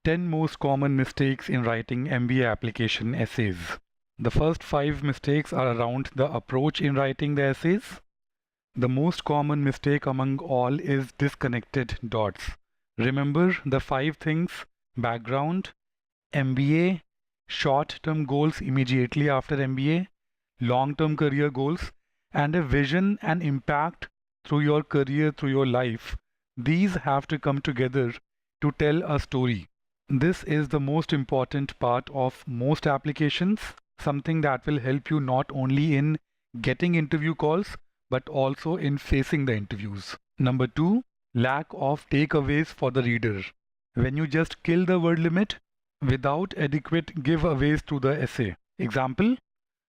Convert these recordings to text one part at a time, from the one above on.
10 most common mistakes in writing MBA application essays. The first 5 mistakes are around the approach in writing the essays. The most common mistake among all is disconnected dots. Remember the 5 things: background, MBA, short-term goals immediately after MBA, long-term career goals, and a vision and impact through your career, through your life. These have to come together to tell a story. This is the most important part of most applications, something that will help you not only in getting interview calls, but also in facing the interviews. Number 2, lack of takeaways for the reader. When you just kill the word limit without adequate giveaways to the essay. Example,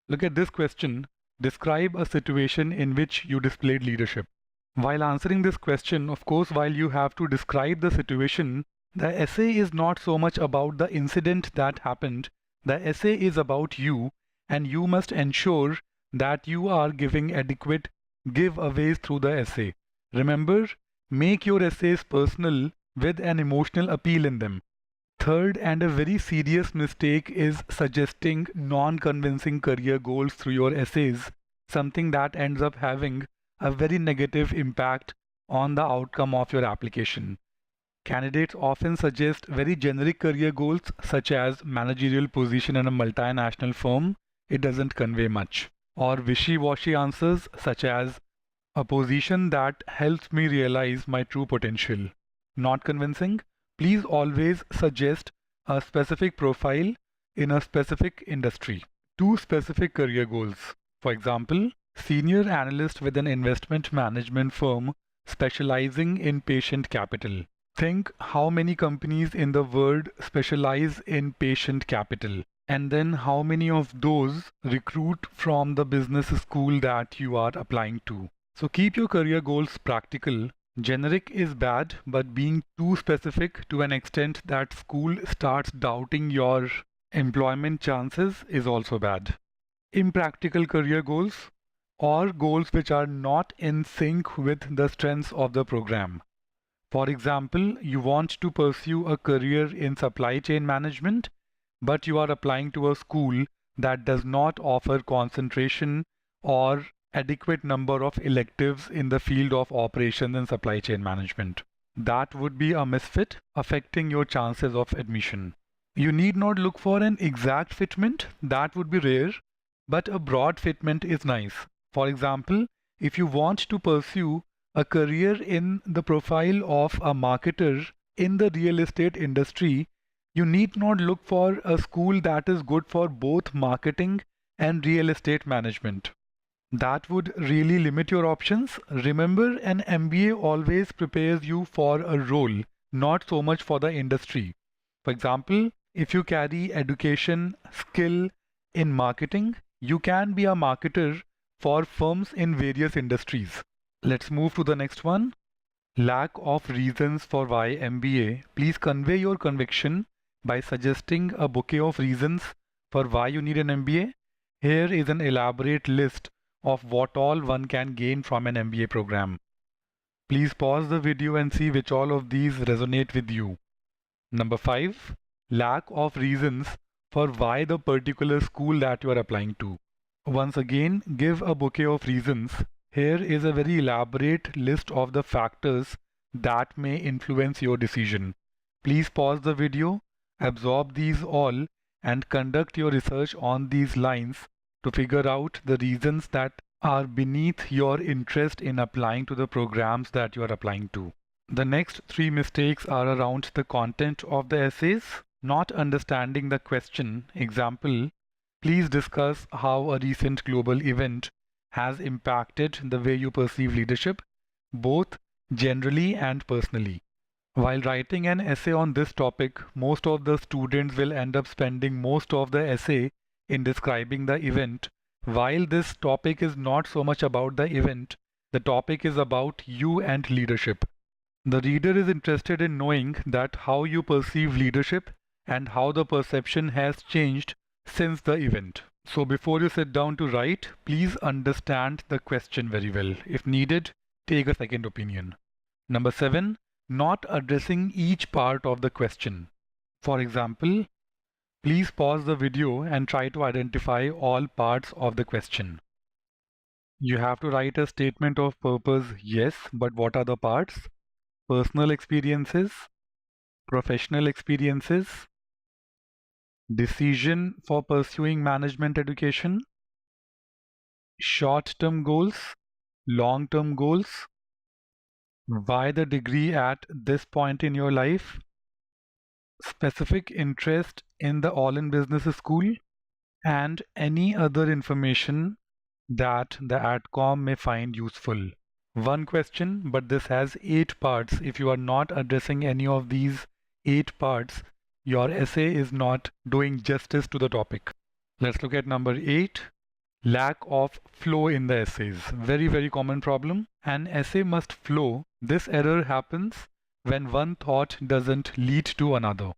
look at this question. Describe a situation in which you displayed leadership. While answering this question, of course, while you have to describe the situation, the essay is not so much about the incident that happened. The essay is about you, and you must ensure that you are giving adequate giveaways through the essay. Remember, make your essays personal with an emotional appeal in them. Third, and a very serious mistake, is suggesting non-convincing career goals through your essays, something that ends up having a very negative impact on the outcome of your application. Candidates often suggest very generic career goals such as managerial position in a multinational firm. It doesn't convey much. Or wishy-washy answers such as a position that helps me realize my true potential. Not convincing. Please always suggest a specific profile in a specific industry. 2 specific career goals. For example, senior analyst with an investment management firm specializing in patient capital. Think how many companies in the world specialize in patient capital, and then how many of those recruit from the business school that you are applying to. So keep your career goals practical. Generic is bad, but being too specific to an extent that school starts doubting your employment chances is also bad. Impractical career goals, or goals which are not in sync with the strengths of the program. For example, you want to pursue a career in supply chain management, but you are applying to a school that does not offer concentration or adequate number of electives in the field of operations and supply chain management. That would be a misfit, affecting your chances of admission. You need not look for an exact fitment, that would be rare, but a broad fitment is nice. For example, if you want to pursue a career in the profile of a marketer in the real estate industry, you need not look for a school that is good for both marketing and real estate management. That would really limit your options. Remember, an MBA always prepares you for a role, not so much for the industry. For example, if you carry education skill in marketing, you can be a marketer for firms in various industries. Let's move to the next one. Lack of reasons for why MBA. Please convey your conviction by suggesting a bouquet of reasons for why you need an MBA. Here is an elaborate list of what all one can gain from an MBA program. Please pause the video and see which all of these resonate with you. Number 5. Lack of reasons for why the particular school that you are applying to. Once again, give a bouquet of reasons. Here is a very elaborate list of the factors that may influence your decision. Please pause the video, absorb these all, and conduct your research on these lines to figure out the reasons that are beneath your interest in applying to the programs that you are applying to. The next 3 mistakes are around the content of the essays, not understanding the question. Example, please discuss how a recent global event has impacted the way you perceive leadership, both generally and personally. While writing an essay on this topic, most of the students will end up spending most of the essay in describing the event. While this topic is not so much about the event, the topic is about you and leadership. The reader is interested in knowing that how you perceive leadership and how the perception has changed since the event. So before you sit down to write, please understand the question very well. If needed, take a second opinion. Number 7, not addressing each part of the question. For example, please pause the video and try to identify all parts of the question. You have to write a statement of purpose, yes, but what are the parts? Personal experiences, professional experiences, decision for pursuing management education, short-term goals, long-term goals, why the degree at this point in your life, specific interest in the All-in Business School, and any other information that the AdCom may find useful. One question, but this has 8 parts. If you are not addressing any of these 8 parts, your essay is not doing justice to the topic. Let's look at number 8. Lack of flow in the essays. Very, very common problem. An essay must flow. This error happens when one thought doesn't lead to another.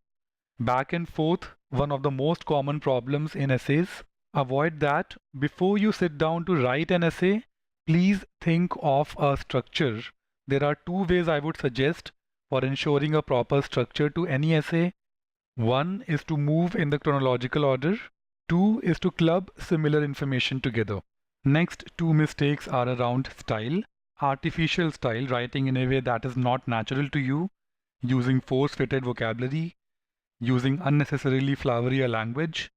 Back and forth, one of the most common problems in essays. Avoid that. Before you sit down to write an essay, please think of a structure. There are 2 ways I would suggest for ensuring a proper structure to any essay. One is to move in the chronological order. 2 is to club similar information together. Next 2 mistakes are around style. Artificial style, writing in a way that is not natural to you, using force-fitted vocabulary, using unnecessarily flowery a language,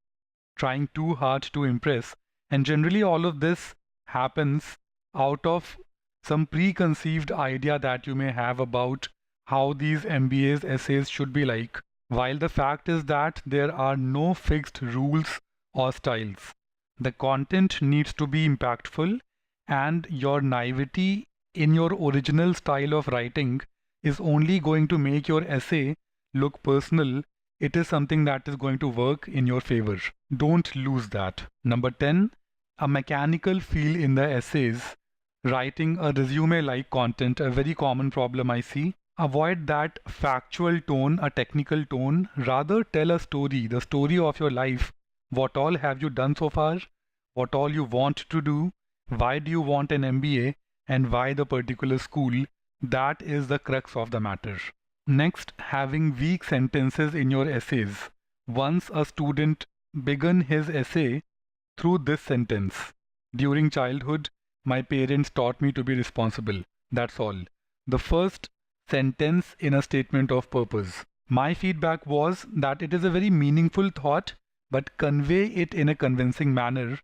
trying too hard to impress, and generally all of this happens out of some preconceived idea that you may have about how these MBA's essays should be like, while the fact is that there are no fixed rules or styles. The content needs to be impactful, and your naivety in your original style of writing is only going to make your essay look personal. It is something that is going to work in your favor. Don't lose that. Number 10, a mechanical feel in the essays. Writing a resume-like content, a very common problem I see. Avoid that factual tone, a technical tone. Rather tell a story, the story of your life. What all have you done so far? What all you want to do? Why do you want an MBA? And why the particular school? That is the crux of the matter. Next, having weak sentences in your essays. Once a student began his essay through this sentence. During childhood, my parents taught me to be responsible. That's all. The first sentence in a statement of purpose. My feedback was that it is a very meaningful thought, but convey it in a convincing manner,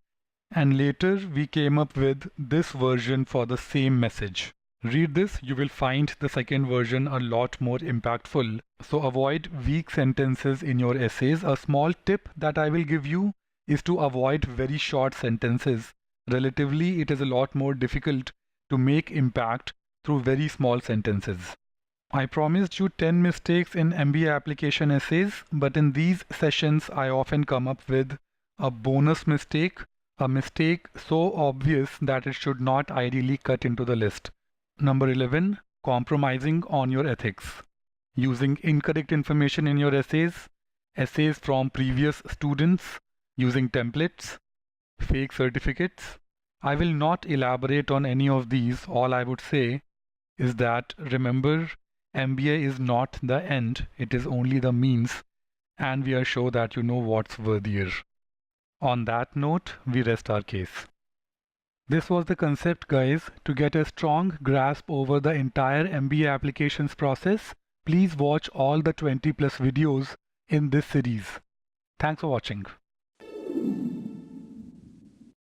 and later we came up with this version for the same message. Read this, you will find the second version a lot more impactful. So avoid weak sentences in your essays. A small tip that I will give you is to avoid very short sentences. Relatively, it is a lot more difficult to make impact through very small sentences. I promised you 10 mistakes in MBA application essays, but in these sessions I often come up with a bonus mistake, a mistake so obvious that it should not ideally cut into the list. Number 11, compromising on your ethics. Using incorrect information in your essays, essays from previous students, using templates, fake certificates. I will not elaborate on any of these. All I would say is that remember, MBA is not the end, it is only the means, and we are sure that you know what's worthier. On that note, we rest our case. This was the concept, guys. To get a strong grasp over the entire MBA applications process, please watch all the 20+ videos in this series. Thanks for watching.